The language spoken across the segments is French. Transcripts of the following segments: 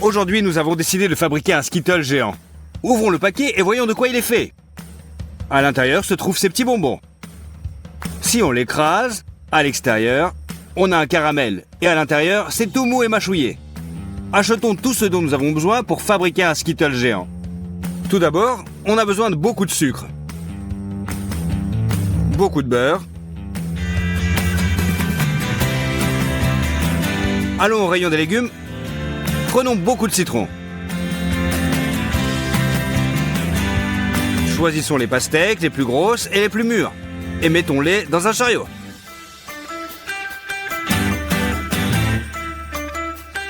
Aujourd'hui, nous avons décidé de fabriquer un Skittles géant. Ouvrons le paquet et voyons de quoi il est fait. À l'intérieur se trouvent ces petits bonbons. Si on l'écrase, à l'extérieur, on a un caramel. Et à l'intérieur, c'est tout mou et mâchouillé. Achetons tout ce dont nous avons besoin pour fabriquer un Skittles géant. Tout d'abord, on a besoin de beaucoup de sucre. Beaucoup de beurre. Allons au rayon des légumes. Prenons beaucoup de citron. Choisissons les pastèques les plus grosses et les plus mûres. Et mettons-les dans un chariot.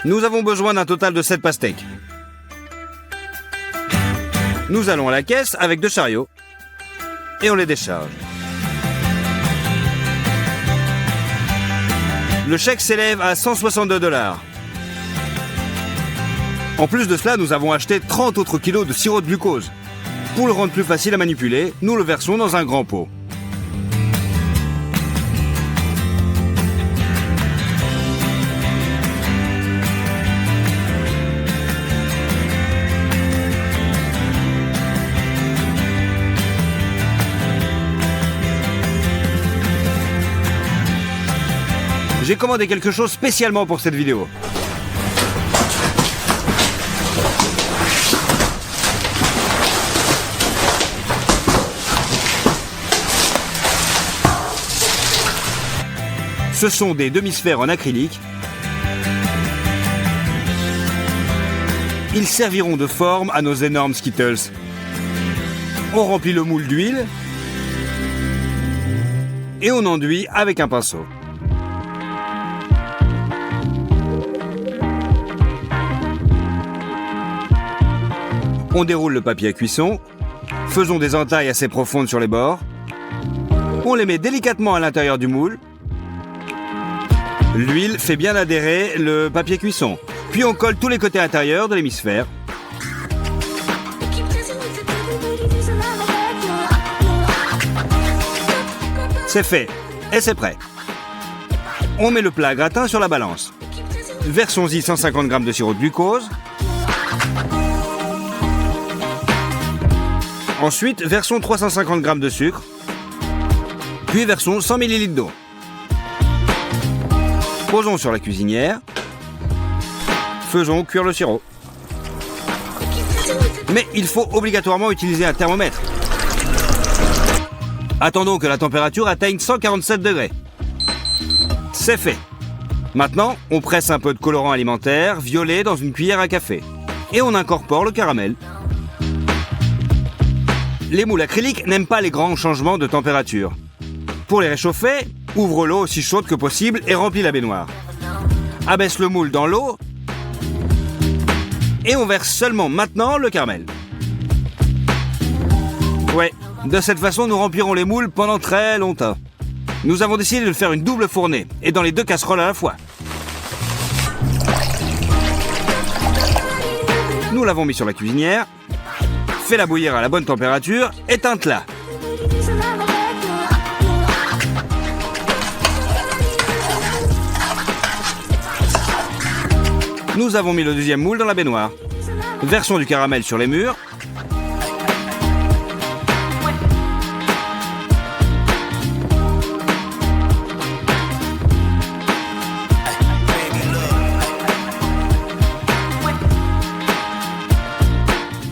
Nous avons besoin d'un total de 7 pastèques. Nous allons à la caisse avec 2 chariots. Et on les décharge. Le chèque s'élève à 162 $. En plus de cela, nous avons acheté 30 autres kilos de sirop de glucose. Pour le rendre plus facile à manipuler, nous le versons dans un grand pot. J'ai commandé quelque chose spécialement pour cette vidéo. Ce sont des demi-sphères en acrylique. Ils serviront de forme à nos énormes Skittles. On remplit le moule d'huile et on enduit avec un pinceau. On déroule le papier à cuisson, faisons des entailles assez profondes sur les bords, on les met délicatement à l'intérieur du moule. L'huile fait bien adhérer le papier cuisson. Puis on colle tous les côtés intérieurs de l'hémisphère. C'est fait et c'est prêt. On met le plat à gratin sur la balance. Versons-y 150 g de sirop de glucose. Ensuite, versons 350 g de sucre. Puis versons 100 ml d'eau. Posons sur la cuisinière. Faisons cuire le sirop. Mais il faut obligatoirement utiliser un thermomètre. Attendons que la température atteigne 147 degrés. C'est fait. Maintenant, on presse un peu de colorant alimentaire violet dans une cuillère à café. Et on incorpore le caramel. Les moules acryliques n'aiment pas les grands changements de température. Pour les réchauffer, ouvre l'eau aussi chaude que possible et remplis la baignoire. Abaisse le moule dans l'eau et on verse seulement maintenant le caramel. Ouais, de cette façon nous remplirons les moules pendant très longtemps. Nous avons décidé de faire une double fournée et dans les 2 casseroles à la fois. Nous l'avons mis sur la cuisinière, fais-la bouillir à la bonne température, éteinte-la. Nous avons mis le deuxième moule dans la baignoire. Versons du caramel sur les murs.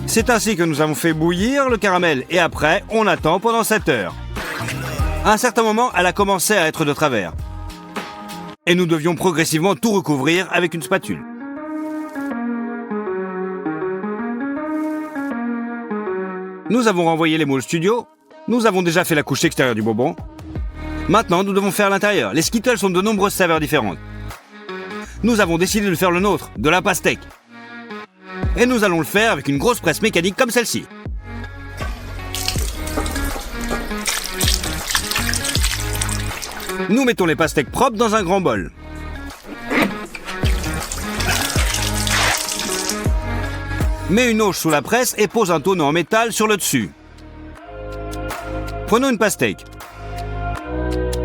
C'est ainsi que nous avons fait bouillir le caramel et après, on attend pendant 7 heures. À un certain moment, elle a commencé à être de travers. Et nous devions progressivement tout recouvrir avec une spatule. Nous avons renvoyé les moules studio. Nous avons déjà fait la couche extérieure du bonbon. Maintenant, nous devons faire l'intérieur. Les Skittles sont de nombreuses saveurs différentes. Nous avons décidé de faire le nôtre, de la pastèque. Et nous allons le faire avec une grosse presse mécanique comme celle-ci. Nous mettons les pastèques propres dans un grand bol. Mets une auge sous la presse et pose un tonneau en métal sur le dessus. Prenons une pastèque.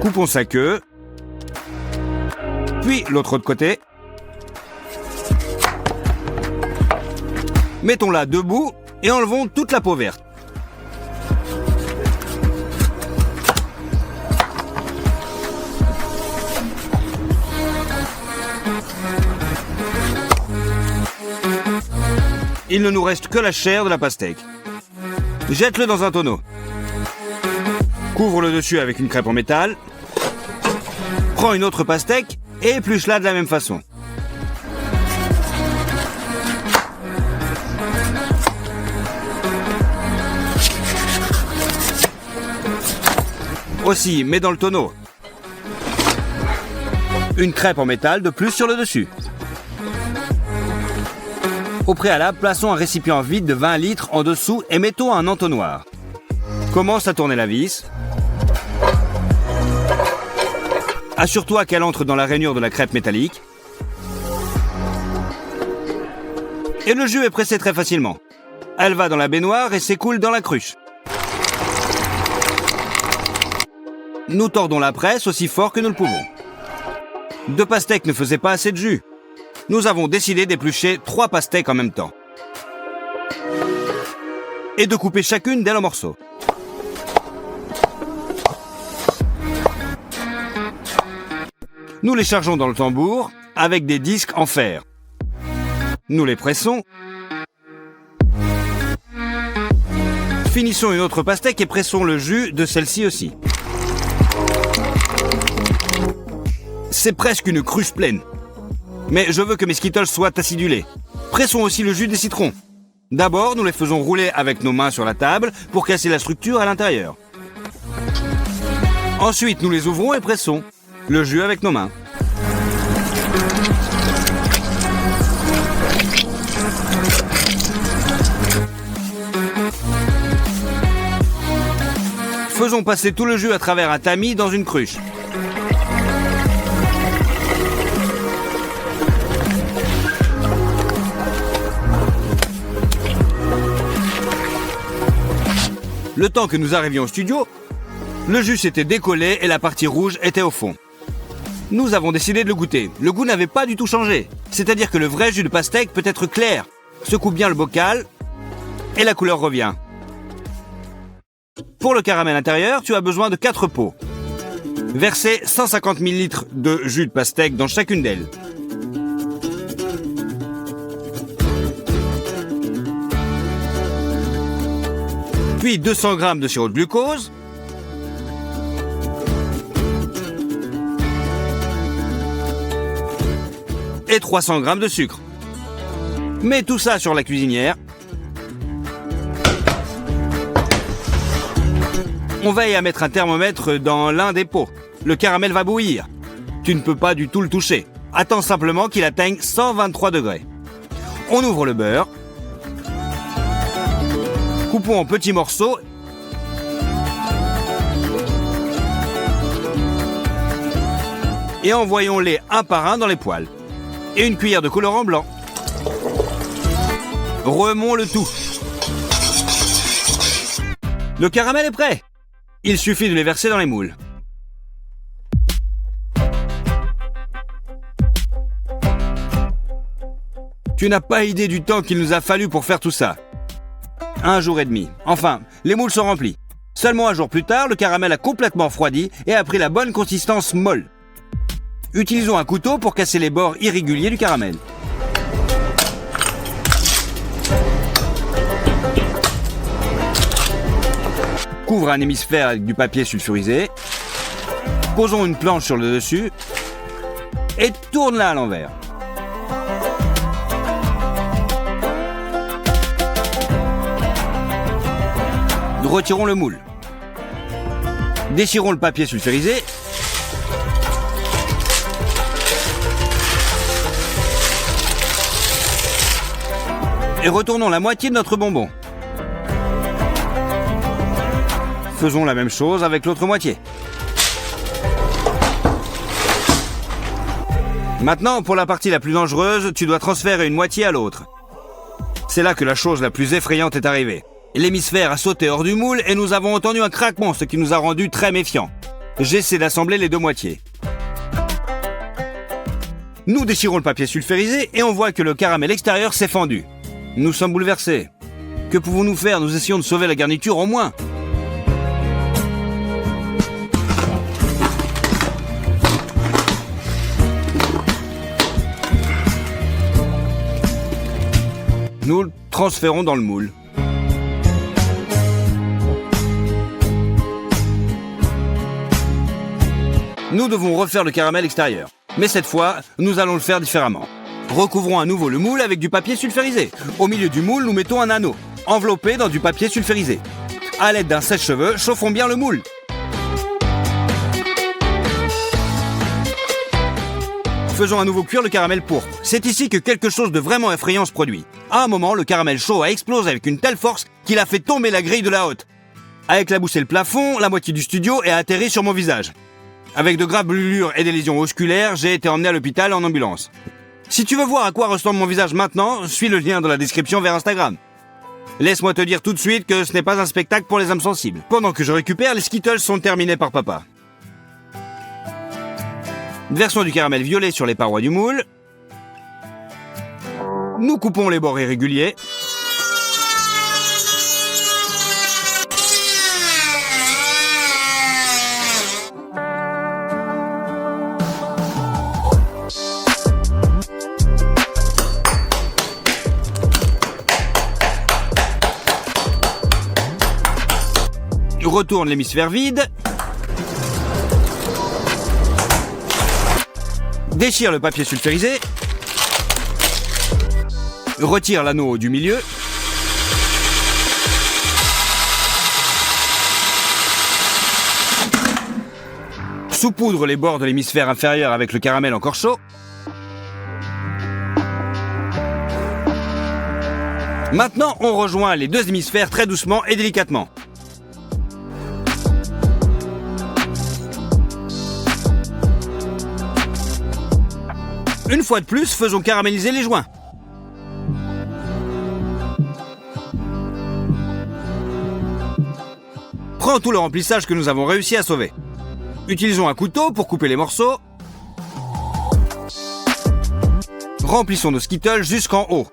Coupons sa queue. Puis l'autre côté. Mettons-la debout et enlevons toute la peau verte. Il ne nous reste que la chair de la pastèque. Jette-le dans un tonneau. Couvre le dessus avec une crêpe en métal. Prends une autre pastèque et épluche-la de la même façon. Aussi, mets dans le tonneau une crêpe en métal de plus sur le dessus. Au préalable, plaçons un récipient vide de 20 litres en dessous et mettons un entonnoir. Commence à tourner la vis. Assure-toi qu'elle entre dans la rainure de la crêpe métallique. Et le jus est pressé très facilement. Elle va dans la baignoire et s'écoule dans la cruche. Nous tordons la presse aussi fort que nous le pouvons. 2 pastèques ne faisaient pas assez de jus. Nous avons décidé d'éplucher 3 pastèques en même temps. Et de couper chacune d'elles en morceaux. Nous les chargeons dans le tambour avec des disques en fer. Nous les pressons. Finissons une autre pastèque et pressons le jus de celle-ci aussi. C'est presque une cruche pleine. Mais je veux que mes Skittles soient acidulés. Pressons aussi le jus des citrons. D'abord, nous les faisons rouler avec nos mains sur la table pour casser la structure à l'intérieur. Ensuite, nous les ouvrons et pressons le jus avec nos mains. Faisons passer tout le jus à travers un tamis dans une cruche. Le temps que nous arrivions au studio, le jus s'était décollé et la partie rouge était au fond. Nous avons décidé de le goûter. Le goût n'avait pas du tout changé. C'est-à-dire que le vrai jus de pastèque peut être clair. Secoue bien le bocal et la couleur revient. Pour le caramel intérieur, tu as besoin de 4 pots. Versez 150 ml de jus de pastèque dans chacune d'elles. Puis 200 g de sirop de glucose. Et 300 g de sucre. Mets tout ça sur la cuisinière. On veille à mettre un thermomètre dans l'un des pots. Le caramel va bouillir. Tu ne peux pas du tout le toucher. Attends simplement qu'il atteigne 123 degrés. On ouvre le beurre. Coupons en petits morceaux. Et envoyons-les un par un dans les poêles. Et une cuillère de colorant blanc. Remons le tout. Le caramel est prêt. Il suffit de les verser dans les moules. Tu n'as pas idée du temps qu'il nous a fallu pour faire tout ça. 1 jour et demi. Enfin, les moules sont remplis. Seulement un jour plus tard, le caramel a complètement refroidi et a pris la bonne consistance molle. Utilisons un couteau pour casser les bords irréguliers du caramel. Couvre un hémisphère avec du papier sulfurisé. Posons une planche sur le dessus et tourne-la à l'envers. Nous retirons le moule. Déchirons le papier sulfurisé. Et retournons la moitié de notre bonbon. Faisons la même chose avec l'autre moitié. Maintenant, pour la partie la plus dangereuse, tu dois transférer une moitié à l'autre. C'est là que la chose la plus effrayante est arrivée. L'hémisphère a sauté hors du moule et nous avons entendu un craquement, ce qui nous a rendus très méfiants. J'essaie d'assembler les deux moitiés. Nous déchirons le papier sulfurisé et on voit que le caramel extérieur s'est fendu. Nous sommes bouleversés. Que pouvons-nous faire? Nous essayons de sauver la garniture au moins. Nous le transférons dans le moule. Nous devons refaire le caramel extérieur. Mais cette fois, nous allons le faire différemment. Recouvrons à nouveau le moule avec du papier sulfurisé. Au milieu du moule, nous mettons un anneau, enveloppé dans du papier sulfurisé. À l'aide d'un sèche-cheveux, chauffons bien le moule. Faisons à nouveau cuire le caramel pourpre. C'est ici que quelque chose de vraiment effrayant se produit. À un moment, le caramel chaud a explosé avec une telle force qu'il a fait tomber la grille de la haute. A éclaboussé le plafond, la moitié du studio et a atterri sur mon visage. Avec de graves brûlures et des lésions musculaires, j'ai été emmené à l'hôpital en ambulance. Si tu veux voir à quoi ressemble mon visage maintenant, suis le lien dans la description vers Instagram. Laisse-moi te dire tout de suite que ce n'est pas un spectacle pour les âmes sensibles. Pendant que je récupère, les Skittles sont terminés par papa. Versons du caramel violet sur les parois du moule. Nous coupons les bords irréguliers. Retourne l'hémisphère vide. Déchire le papier sulfurisé. Retire l'anneau du milieu. Saupoudre les bords de l'hémisphère inférieur avec le caramel encore chaud. Maintenant, on rejoint les deux hémisphères très doucement et délicatement. Une fois de plus, faisons caraméliser les joints. Prends tout le remplissage que nous avons réussi à sauver. Utilisons un couteau pour couper les morceaux. Remplissons nos Skittles jusqu'en haut.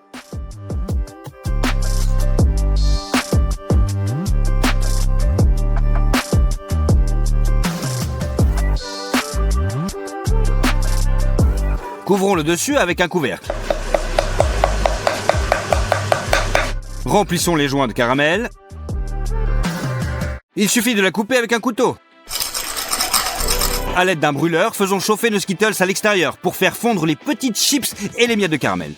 Couvrons le dessus avec un couvercle. Remplissons les joints de caramel. Il suffit de la couper avec un couteau. À l'aide d'un brûleur, faisons chauffer nos Skittles à l'extérieur pour faire fondre les petites chips et les miettes de caramel.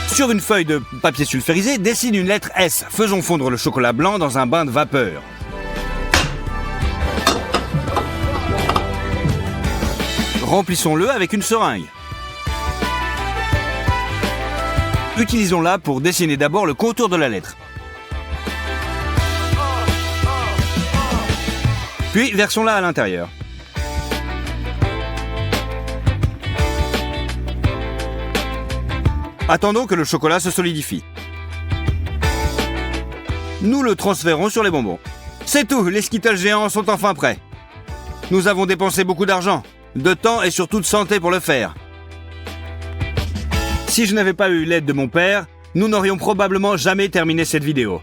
Sur une feuille de papier sulfurisé, dessine une lettre S. Faisons fondre le chocolat blanc dans un bain de vapeur. Remplissons-le avec une seringue. Utilisons-la pour dessiner d'abord le contour de la lettre. Puis versons-la à l'intérieur. Attendons que le chocolat se solidifie. Nous le transférons sur les bonbons. C'est tout, les Skittles géants sont enfin prêts. Nous avons dépensé beaucoup d'argent, de temps et surtout de santé pour le faire. Si je n'avais pas eu l'aide de mon père, nous n'aurions probablement jamais terminé cette vidéo.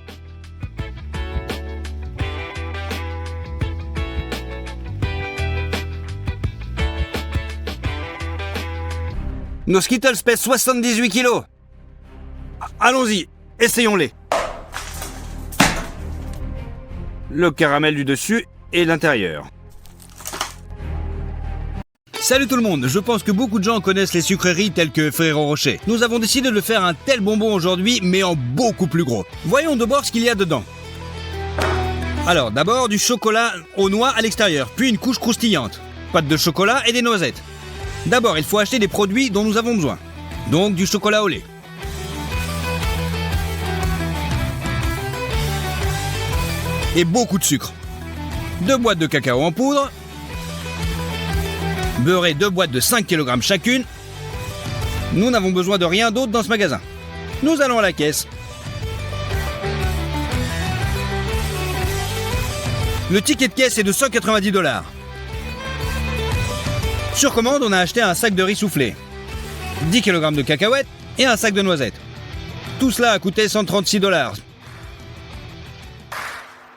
Nos Skittles pèsent 78 kilos. Allons-y, essayons-les. Le caramel du dessus et l'intérieur. Salut tout le monde, je pense que beaucoup de gens connaissent les sucreries telles que Ferrero Rocher. Nous avons décidé de faire un tel bonbon aujourd'hui, mais en beaucoup plus gros. Voyons d'abord ce qu'il y a dedans. Alors, d'abord du chocolat aux noix à l'extérieur, puis une couche croustillante, pâte de chocolat et des noisettes. D'abord, il faut acheter des produits dont nous avons besoin. Donc du chocolat au lait. Et beaucoup de sucre. 2 boîtes de cacao en poudre. Beurrer 2 boîtes de 5 kg chacune. Nous n'avons besoin de rien d'autre dans ce magasin. Nous allons à la caisse. Le ticket de caisse est de 190 $. Sur commande, on a acheté un sac de riz soufflé, 10 kg de cacahuètes et un sac de noisettes. Tout cela a coûté 136 $.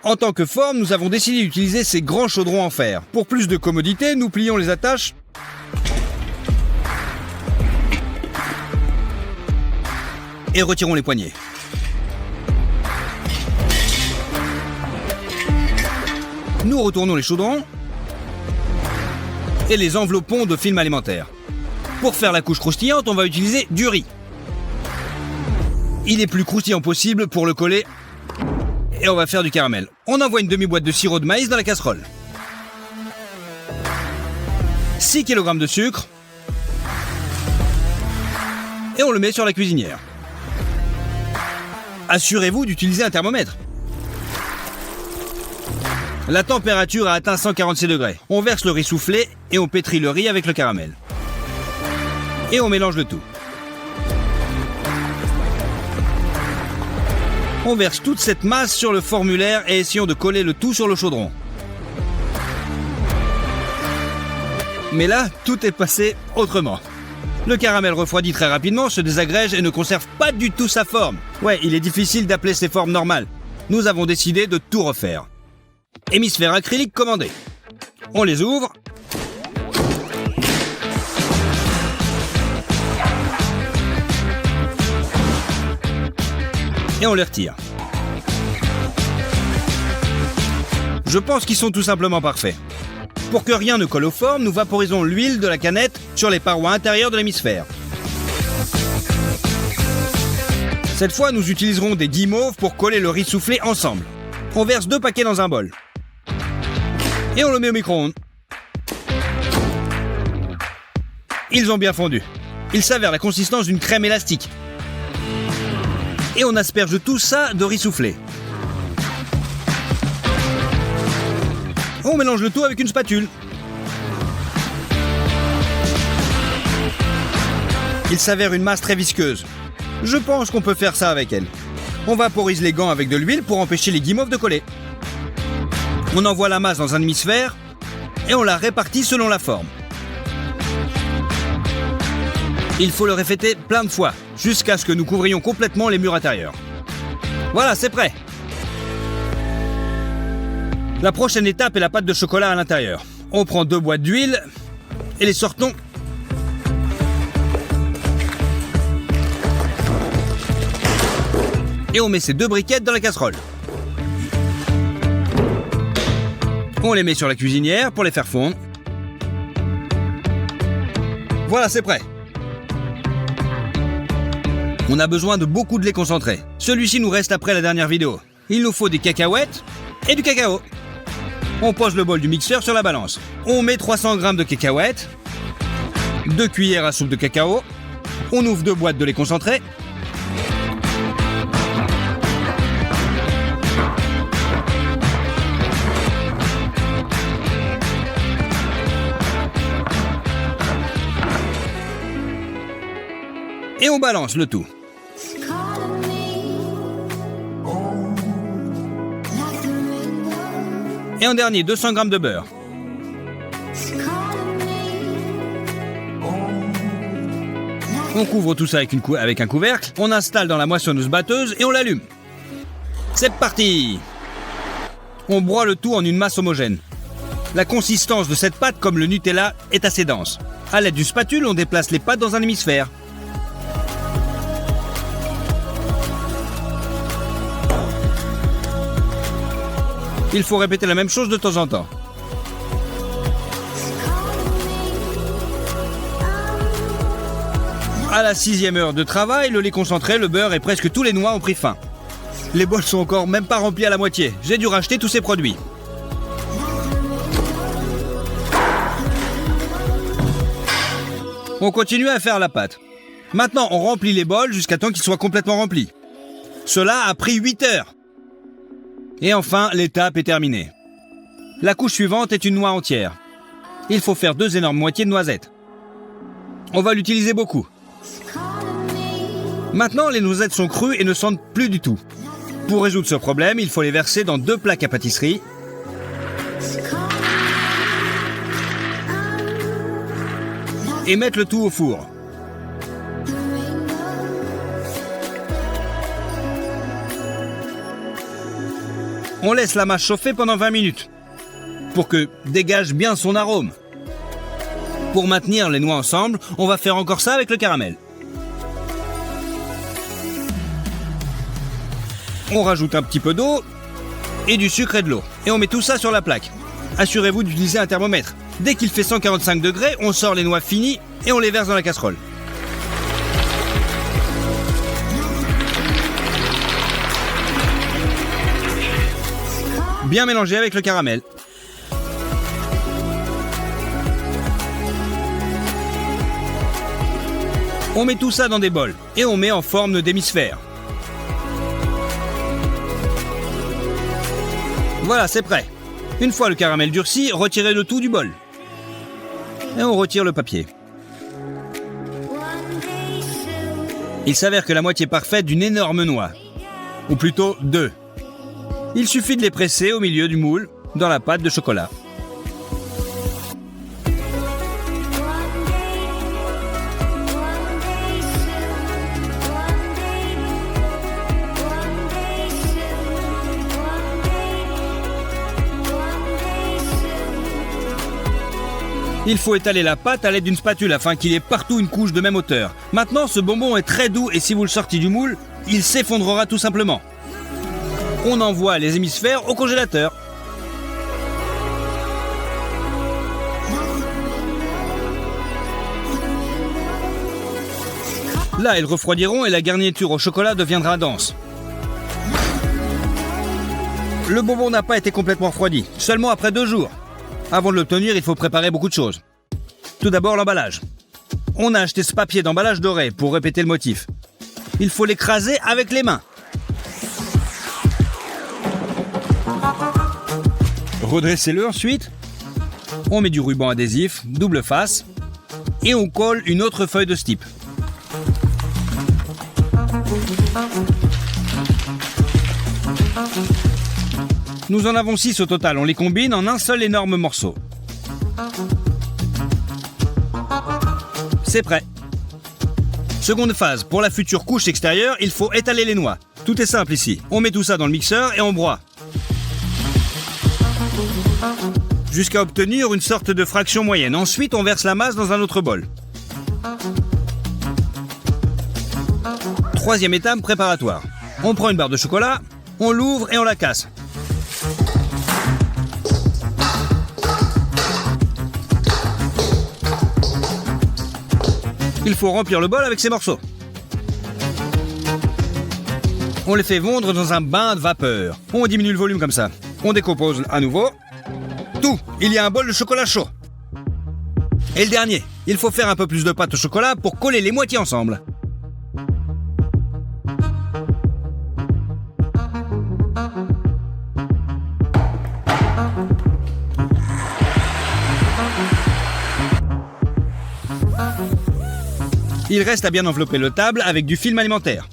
En tant que forme, nous avons décidé d'utiliser ces grands chaudrons en fer. Pour plus de commodité, nous plions les attaches et retirons les poignées. Nous retournons les chaudrons et les enveloppons de film alimentaire. Pour faire la couche croustillante, on va utiliser du riz. Il est plus croustillant possible pour le coller et on va faire du caramel. On envoie une demi-boîte de sirop de maïs dans la casserole. 6 kg de sucre et on le met sur la cuisinière. Assurez-vous d'utiliser un thermomètre. La température a atteint 146 degrés. On verse le riz soufflé et on pétrit le riz avec le caramel. Et on mélange le tout. On verse toute cette masse sur le formulaire et essayons de coller le tout sur le chaudron. Mais là, tout est passé autrement. Le caramel refroidit très rapidement, se désagrège et ne conserve pas du tout sa forme. Ouais, il est difficile d'appeler ces formes normales. Nous avons décidé de tout refaire. Hémisphère acrylique commandé. On les ouvre. Et on les retire. Je pense qu'ils sont tout simplement parfaits. Pour que rien ne colle aux formes, nous vaporisons l'huile de la canette sur les parois intérieures de l'hémisphère. Cette fois, nous utiliserons des guimauves pour coller le riz soufflé ensemble. On verse 2 paquets dans un bol. Et on le met au micro-ondes. Ils ont bien fondu. Ils s'avèrent la consistance d'une crème élastique. Et on asperge tout ça de riz soufflé. On mélange le tout avec une spatule. Il s'avère une masse très visqueuse. Je pense qu'on peut faire ça avec elle. On vaporise les gants avec de l'huile pour empêcher les guimauves de coller. On envoie la masse dans un hémisphère et on la répartit selon la forme. Il faut le répéter plein de fois, jusqu'à ce que nous couvrions complètement les murs intérieurs. Voilà, c'est prêt. La prochaine étape est la pâte de chocolat à l'intérieur. On prend 2 boîtes d'huile et les sortons. Et on met ces 2 briquettes dans la casserole. On les met sur la cuisinière pour les faire fondre. Voilà, c'est prêt. On a besoin de beaucoup de lait concentré. Celui-ci nous reste après la dernière vidéo. Il nous faut des cacahuètes et du cacao. On pose le bol du mixeur sur la balance. On met 300 g de cacahuètes, 2 cuillères à soupe de cacao. On ouvre 2 boîtes de lait concentré. Et on balance le tout. Et en dernier, 200 g de beurre. On couvre tout ça avec un couvercle, on installe dans la moissonneuse batteuse et on l'allume. C'est parti! On broie le tout en une masse homogène. La consistance de cette pâte, comme le Nutella, est assez dense. À l'aide d'une spatule, on déplace les pâtes dans un hémisphère. Il faut répéter la même chose de temps en temps. À la 6e heure de travail, le lait concentré, le beurre et presque tous les noix ont pris fin. Les bols sont encore même pas remplis à la moitié. J'ai dû racheter tous ces produits. On continue à faire la pâte. Maintenant, on remplit les bols jusqu'à temps qu'ils soient complètement remplis. Cela a pris 8 heures. Et enfin, l'étape est terminée. La couche suivante est une noix entière. Il faut faire 2 énormes moitiés de noisettes. On va l'utiliser beaucoup. Maintenant, les noisettes sont crues et ne sentent plus du tout. Pour résoudre ce problème, il faut les verser dans 2 plaques à pâtisserie. Et mettre le tout au four. On laisse la masse chauffer pendant 20 minutes pour que dégage bien son arôme. Pour maintenir les noix ensemble, on va faire encore ça avec le caramel. On rajoute un petit peu d'eau et du sucre et de l'eau. Et on met tout ça sur la plaque. Assurez-vous d'utiliser un thermomètre. Dès qu'il fait 145 degrés, on sort les noix finies et on les verse dans la casserole. Bien mélanger avec le caramel. On met tout ça dans des bols et on met en forme d'hémisphère. Voilà, c'est prêt. Une fois le caramel durci, retirez le tout du bol. Et on retire le papier. Il s'avère que la moitié parfaite d'une énorme noix, ou plutôt 2. Il suffit de les presser au milieu du moule, dans la pâte de chocolat. Il faut étaler la pâte à l'aide d'une spatule afin qu'il y ait partout une couche de même hauteur. Maintenant, ce bonbon est très doux et si vous le sortez du moule, il s'effondrera tout simplement. On envoie les hémisphères au congélateur. Là, ils refroidiront et la garniture au chocolat deviendra dense. Le bonbon n'a pas été complètement refroidi, seulement après 2 jours. Avant de l'obtenir, il faut préparer beaucoup de choses. Tout d'abord, l'emballage. On a acheté ce papier d'emballage doré pour répéter le motif. Il faut l'écraser avec les mains. Redressez-le ensuite. On met du ruban adhésif, double face, et on colle une autre feuille de ce type. Nous en avons 6 au total, on les combine en un seul énorme morceau. C'est prêt. Seconde phase, pour la future couche extérieure, il faut étaler les noix. Tout est simple ici. On met tout ça dans le mixeur et on broie. Jusqu'à obtenir une sorte de fraction moyenne. Ensuite, on verse la masse dans un autre bol. Troisième étape préparatoire. On prend une barre de chocolat, on l'ouvre et on la casse. Il faut remplir le bol avec ces morceaux. On les fait fondre dans un bain de vapeur. On diminue le volume comme ça. On décompose à nouveau. Tout, il y a un bol de chocolat chaud. Et le dernier, il faut faire un peu plus de pâte au chocolat pour coller les moitiés ensemble. Il reste à bien envelopper le table avec du film alimentaire.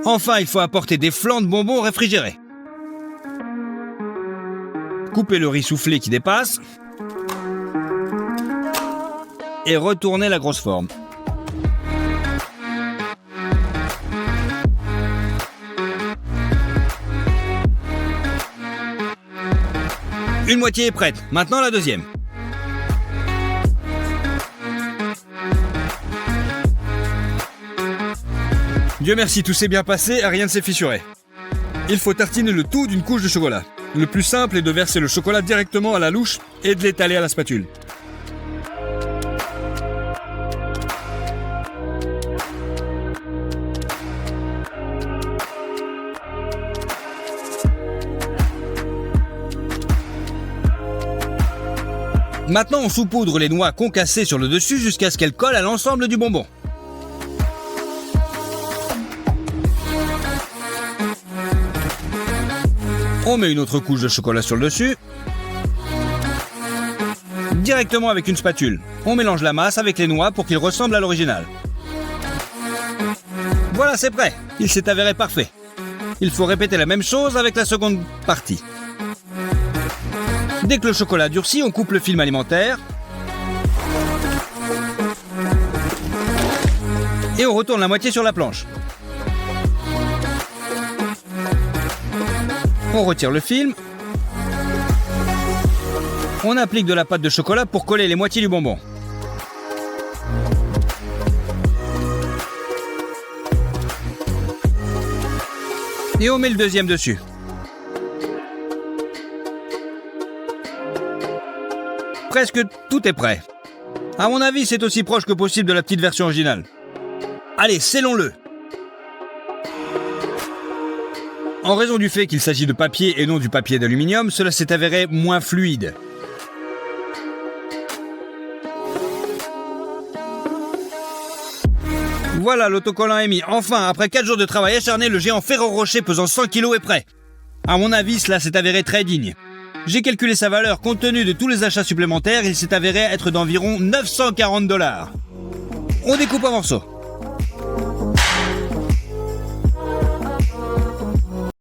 Enfin, il faut apporter des flancs de bonbons réfrigérés. Coupez le riz soufflé qui dépasse. Et retournez la grosse forme. Une moitié est prête. Maintenant la deuxième. Dieu merci, tout s'est bien passé, rien ne s'est fissuré. Il faut tartiner le tout d'une couche de chocolat. Le plus simple est de verser le chocolat directement à la louche et de l'étaler à la spatule. Maintenant, on saupoudre les noix concassées sur le dessus jusqu'à ce qu'elles collent à l'ensemble du bonbon. On met une autre couche de chocolat sur le dessus. Directement avec une spatule. On mélange la masse avec les noix pour qu'il ressemble à l'original. Voilà, c'est prêt. Il s'est avéré parfait. Il faut répéter la même chose avec la seconde partie. Dès que le chocolat durcit, on coupe le film alimentaire. Et on retourne la moitié sur la planche. On retire le film. On applique de la pâte de chocolat pour coller les moitiés du bonbon. Et on met le deuxième dessus. Presque tout est prêt. À mon avis, c'est aussi proche que possible de la petite version originale. Allez, scellons-le. En raison du fait qu'il s'agit de papier et non du papier d'aluminium, cela s'est avéré moins fluide. Voilà, l'autocollant est mis. Enfin, après 4 jours de travail acharné, le géant Ferrero Rocher pesant 100 kg est prêt. À mon avis, cela s'est avéré très digne. J'ai calculé sa valeur compte tenu de tous les achats supplémentaires, il s'est avéré être d'environ 940 $. On découpe en morceaux.